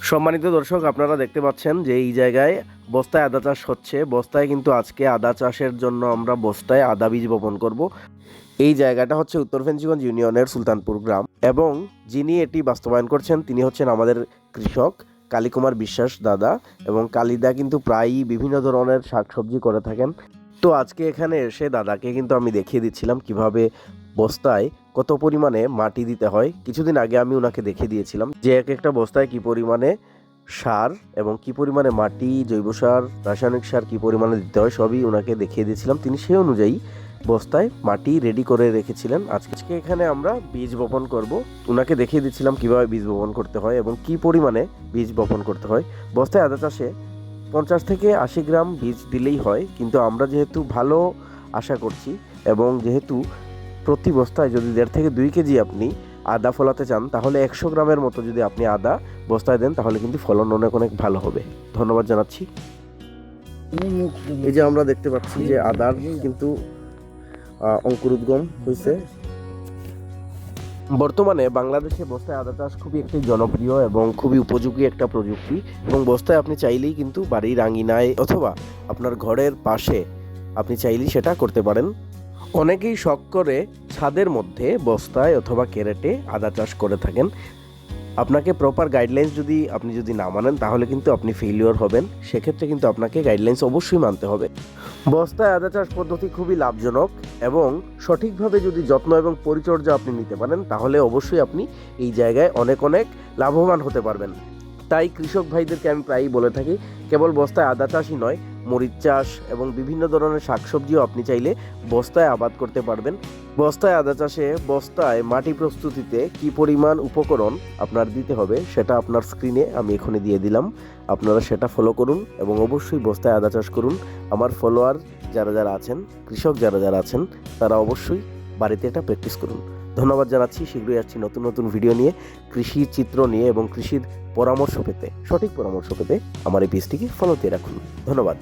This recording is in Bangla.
সম্মানিত দর্শক, আপনারা দেখতে পাচ্ছেন যে এই জায়গায় বস্তায় আদা চাষ হচ্ছে। বস্তায় কিন্তু আজকে আদা চাষের জন্য আমরা বস্তায় আদা বীজ বপন করব। এই জায়গাটা হচ্ছে উত্তর ফেঞ্চিগঞ্জ ইউনিয়নের সুলতানপুর গ্রাম, এবং যিনি এটি বাস্তবায়ন করছেন তিনি হচ্ছেন আমাদের কৃষক কালীকুমার বিশ্বাস দাদা। এবং কালীদা কিন্তু প্রায়ই বিভিন্ন ধরনের শাকসবজি করে থাকেন। তো আজকে এখানে এসে দাদাকে কিন্তু আমি দেখিয়ে দিচ্ছিলাম কিভাবে বস্তায় কত পরিমাণে মাটি দিতে হয়। কিছুদিন আগে আমি ওনাকে দেখিয়ে দিয়েছিলাম যে এক একটা বস্তায় কি পরিমাণে সার এবং কি পরিমাণে মাটি, জৈব সার, রাসায়নিক সার কি পরিমাণে দিতে হয় সবই ওনাকে দেখিয়ে দিয়েছিলাম। তিনি সেই অনুযায়ী বস্তায় মাটি রেডি করে রেখেছিলেন। আজকে এখানে আমরা বীজ বপন করব। ওনাকে দেখিয়ে দিচ্ছিলাম কিভাবে বীজ বপন করতে হয় এবং কি পরিমাণে বীজ বপন করতে হয়। বস্তায় আদা চাষে 50 থেকে 80 গ্রাম বীজ দিলেই হয়, কিন্তু আমরা যেহেতু ভালো আশা করছি এবং যেহেতু প্রতি বস্তায় যদি 1.5 থেকে 2 কেজি আপনি আদা ফলাতে চান, তাহলে 100 গ্রামের মতো যদি আপনি আদা বস্তায় দেন তাহলে কিন্তু ফলন অনেক অনেক ভালো হবে। ধন্যবাদ জানাচ্ছি। এই যে আমরা দেখতে পাচ্ছি যে আদার কিন্তু অঙ্কুরোদ্গম হয়েছে। বর্তমানে বাংলাদেশে বস্তায় আদা চাষ খুবই একটি জনপ্রিয় এবং খুবই উপযোগী একটা প্রযুক্তি, এবং বস্তায় আপনি চাইলেই কিন্তু বাড়ির আঙিনায় অথবা আপনার ঘরের পাশে আপনি চাইলেই সেটা করতে পারেন। অনেকেই শখ করে ছাদের মধ্যে বস্তায় অথবা ক্যারেটে আদা চাষ করে থাকেন। আপনাকে প্রপার গাইডলাইন্স আপনি যদি না মানেন তাহলে কিন্তু আপনি ফেলিওর হবেন। সেক্ষেত্রে কিন্তু আপনাকে গাইডলাইন্স অবশ্যই মানতে হবে। বস্তায় আদা চাষ পদ্ধতি খুবই লাভজনক, এবং সঠিকভাবে যদি যত্ন এবং পরিচর্যা আপনি নিতে পারেন তাহলে অবশ্যই আপনি এই জায়গায় অনেক অনেক লাভবান হতে পারবেন। তাই কৃষক ভাইদেরকে আমি প্রায়ই বলে থাকি, কেবল বস্তায় আদা চাষই নয়, মরিচ চাষ এবং বিভিন্ন ধরনের শাকসবজিও আপনি চাইলে বস্তায় আবাদ করতে পারবেন। বস্তায় আদা চাষে বস্তায় মাটি প্রস্তুতিতে কি পরিমাণ উপকরণ আপনার দিতে হবে সেটা আপনার স্ক্রিনে আমি এখনই দিয়ে দিলাম। আপনারা সেটা ফলো করুন এবং অবশ্যই বস্তায় আদা চাষ করুন। আমার ফলোয়ার যারা যারা আছেন, কৃষক যারা যারা আছেন, তারা অবশ্যই বাড়িতে এটা প্র্যাকটিস করুন। ধন্যবাদ জানাচ্ছি। শীঘ্রই আসছি নতুন নতুন ভিডিও নিয়ে, কৃষির চিত্র নিয়ে এবং কৃষির পরামর্শ পেতে, সঠিক পরামর্শ পেতে আমার এই পেজটিকে ফলো দিয়ে রাখুন। ধন্যবাদ।